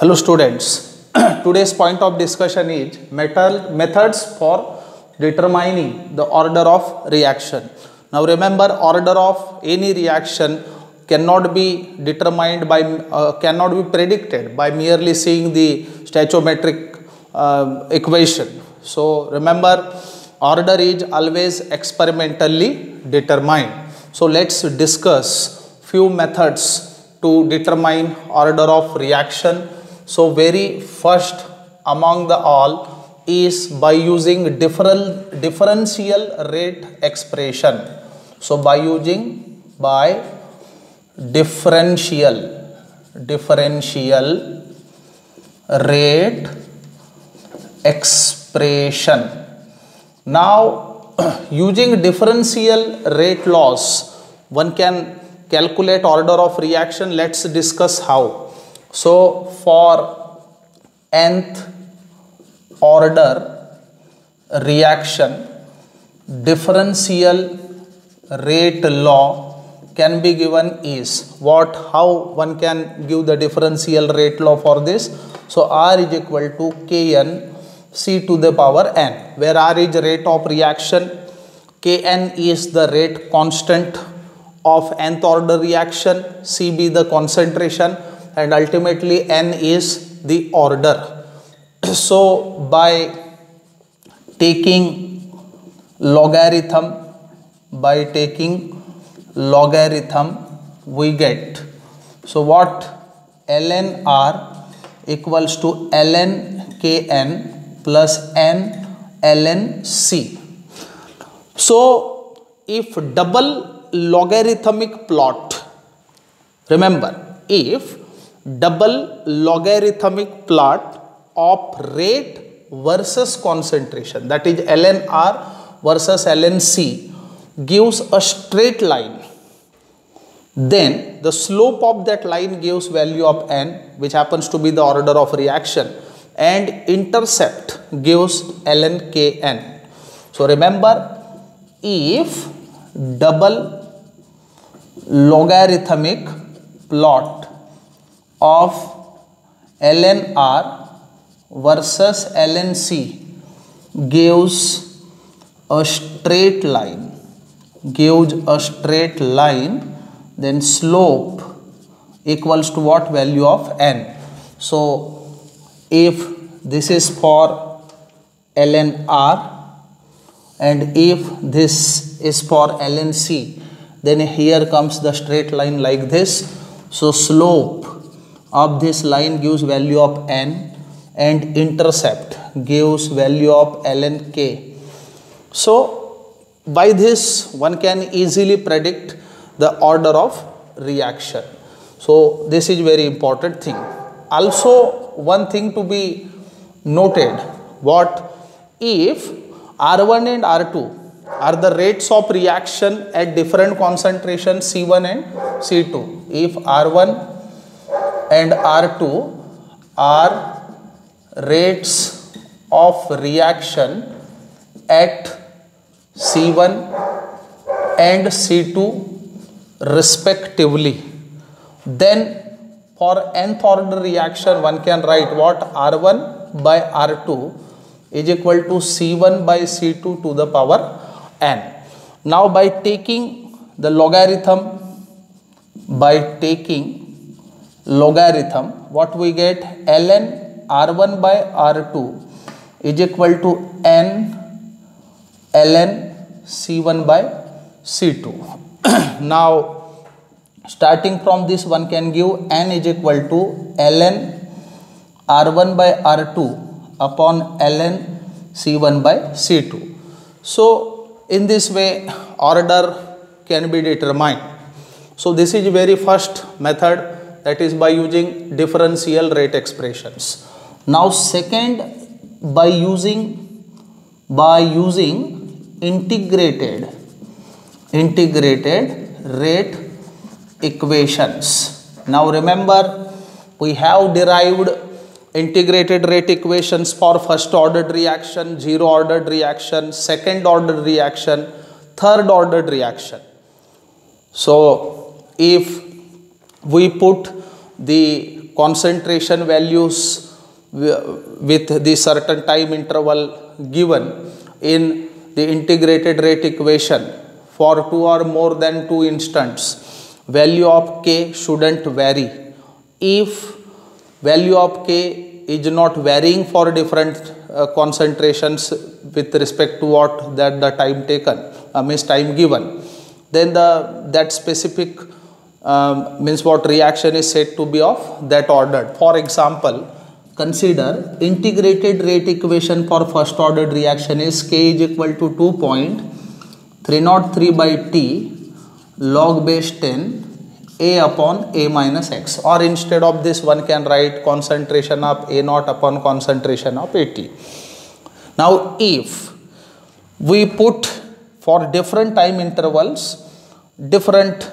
Hello students, today's point of discussion is methods for determining the order of reaction. Now remember, order of any reaction cannot be determined by cannot be predicted by merely seeing the stoichiometric equation. So remember, order is always experimentally determined. So let's discuss few methods to determine order of reaction. So very first among the all is by using differential rate expression. So by using differential rate expression. Now using differential rate laws, one can calculate order of reaction. Let's discuss how. So for nth order reaction, differential rate law can be given is what? How one can give the differential rate law for this? So R is equal to Kn C to the power n, where R is rate of reaction, Kn is the rate constant of nth order reaction, C be the concentration, and ultimately n is the order. So by taking logarithm, we get, so what? ln R equals to ln Kn plus n ln C. So if double logarithmic plot, remember, if double logarithmic plot of rate versus concentration, that is ln R versus ln C, gives a straight line, then the slope of that line gives value of n, which happens to be the order of reaction, and intercept gives ln Kn. So remember, if double logarithmic plot of ln R versus ln C gives a straight line, then slope equals to what? Value of n. So if this is for ln R and if this is for ln C, then here comes the straight line like this. So slope of this line gives value of n and intercept gives value of ln K. So by this one can easily predict the order of reaction. So this is very important thing. Also one thing to be noted, what? If R1 and R2 are the rates of reaction at different concentration C1 and C2. If R1 and R2 are rates of reaction at C1 and C2 respectively, then for nth order reaction one can write what? R1 by R2 is equal to C1 by C2 to the power n. Now by taking the logarithm, what we get? ln R1 by R2 is equal to n ln C1 by C2. Now starting from this one can give n is equal to ln R1 by R2 upon ln C1 by C2. So in this way order can be determined. So this is very first method, that is by using differential rate expressions. Now second, by using integrated rate equations. Now remember, we have derived integrated rate equations for first ordered reaction, zero ordered reaction, second ordered reaction, third ordered reaction. So if we put the concentration values with the certain time interval given in the integrated rate equation for 2 or more than 2 instants, value of K shouldn't vary. If value of K is not varying for different concentrations with respect to what that the time taken means time given, then that specific means what reaction is said to be of that order. For example, consider integrated rate equation for first ordered reaction is K is equal to 2.303 by T log base 10 A upon A minus X, or instead of this one can write concentration of A naught upon concentration of AT. Now if we put for different time intervals different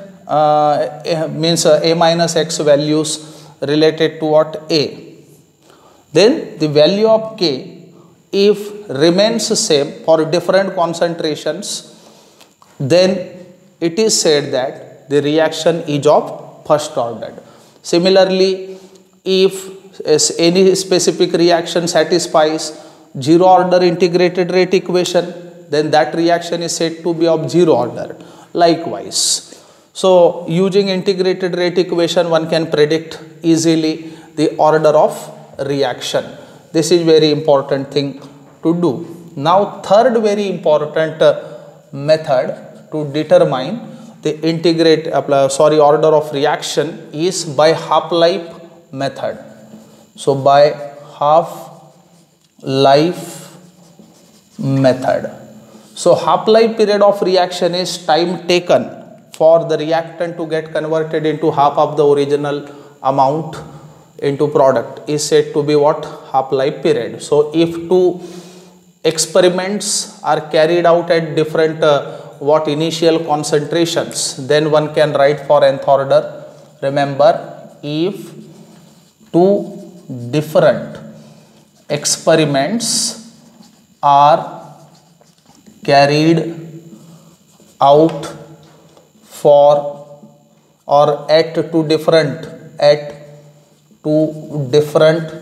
means A minus X values related to what A, then the value of K if remains same for different concentrations, then it is said that the reaction is of first order. Similarly, if any specific reaction satisfies zero order integrated rate equation, then that reaction is said to be of zero order. Likewise, so using integrated rate equation one can predict easily the order of reaction. This is very important thing to do. Now third very important method to determine the order of reaction is by half-life method. So by half-life method. So half-life period of reaction is time taken for the reactant to get converted into half of the original amount into product is said to be what? Half-life period. So if two experiments are carried out at different initial concentrations, then one can write for nth order. Remember, if two different experiments are carried out for or at two different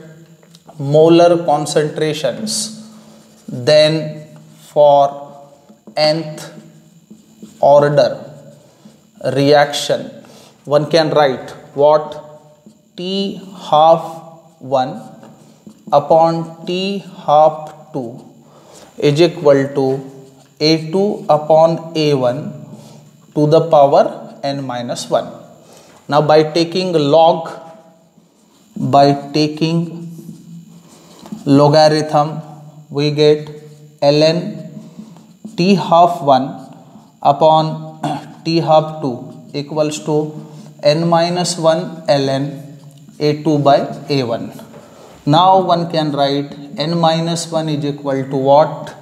molar concentrations, then for nth order reaction one can write what? T half 1 upon T half 2 is equal to A2 upon A1 to the power n minus 1. Now by taking logarithm we get ln T half 1 upon T half 2 equals to n minus 1 ln A2 by A1. Now one can write n minus 1 is equal to what?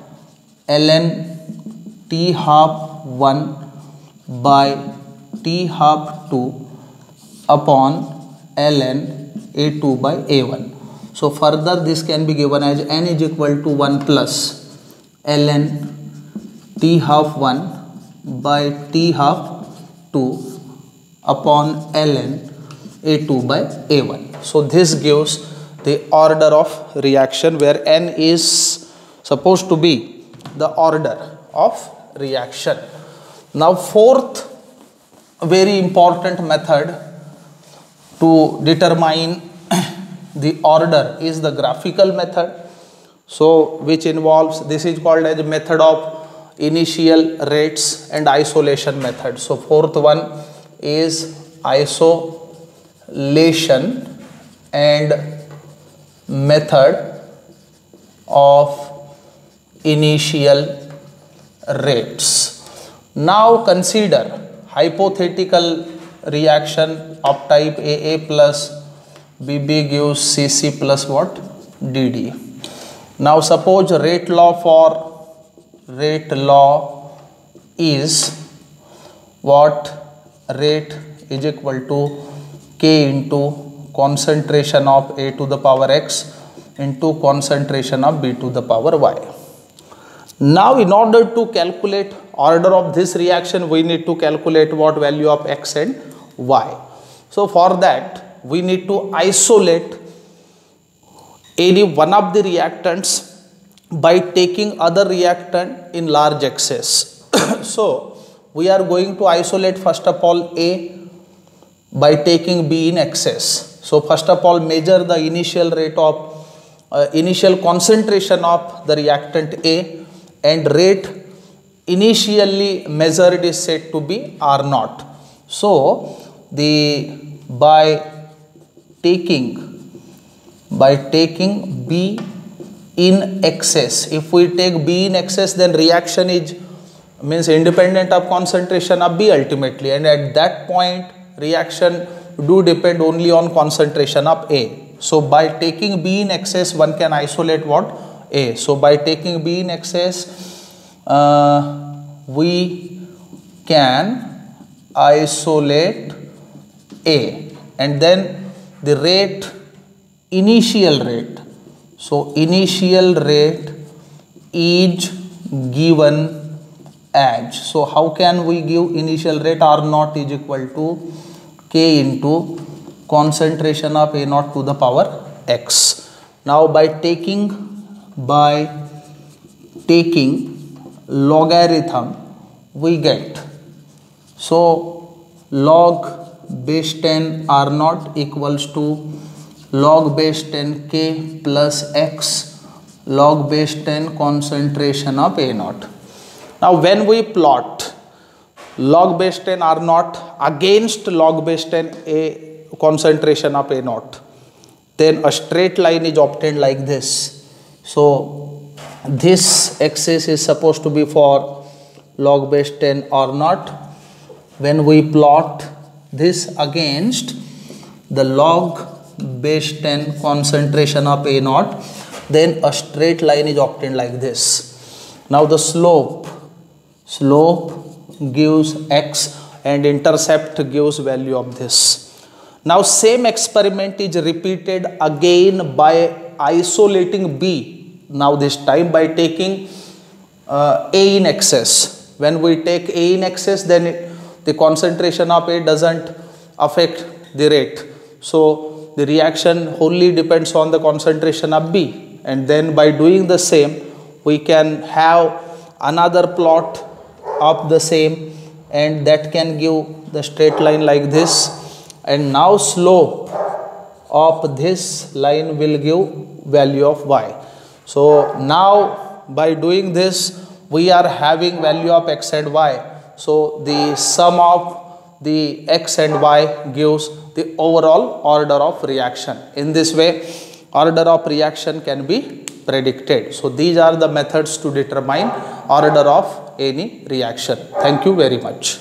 Ln T half 1 by T half 2 upon ln A2 by A1. So further this can be given as n is equal to 1 plus ln T half 1 by T half 2 upon ln A2 by A1. So this gives the order of reaction where n is supposed to be the order of reaction. Now fourth very important method to determine the order is the graphical method. So which involves, this is called as method of initial rates and isolation method. So fourth one is isolation and method of initial rates. Now consider hypothetical reaction of type AA plus BB gives CC plus what? DD. Now suppose rate law is what? Rate is equal to K into concentration of A to the power X into concentration of B to the power Y. Now in order to calculate order of this reaction we need to calculate what value of X and Y. So for that we need to isolate any one of the reactants by taking other reactant in large excess. So we are going to isolate first of all A by taking B in excess. So first of all measure the initial rate of initial concentration of the reactant A, and rate initially measured is said to be R naught. So by taking B in excess, if we take B in excess, then reaction is means independent of concentration of B ultimately, and at that point reaction do depend only on concentration of A. So by taking B in excess, one can isolate what? A. So by taking B in excess, we can isolate A, and then the rate, initial rate. So initial rate is given as, so how can we give initial rate? R naught is equal to K into concentration of A naught to the power X. Now by taking logarithm, we get, so log base 10 R naught equals to log base 10 K plus X log base 10 concentration of A naught. Now when we plot log base 10 R naught against log base 10 A concentration of A naught, then a straight line is obtained like this. So this axis is supposed to be for log base 10 R naught. When we plot this against the log base 10 concentration of A naught, then a straight line is obtained like this. Now the slope gives X and intercept gives value of this. Now same experiment is repeated again by isolating B. Now this time by taking A in excess. When we take A in excess, then the concentration of A doesn't affect the rate. So the reaction wholly depends on the concentration of B, and then by doing the same we can have another plot of the same, and that can give the straight line like this. And now slope of this line will give value of Y. So now by doing this we are having value of X and Y. So the sum of the X and Y gives the overall order of reaction. In this way order of reaction can be predicted. So these are the methods to determine order of any reaction. Thank you very much.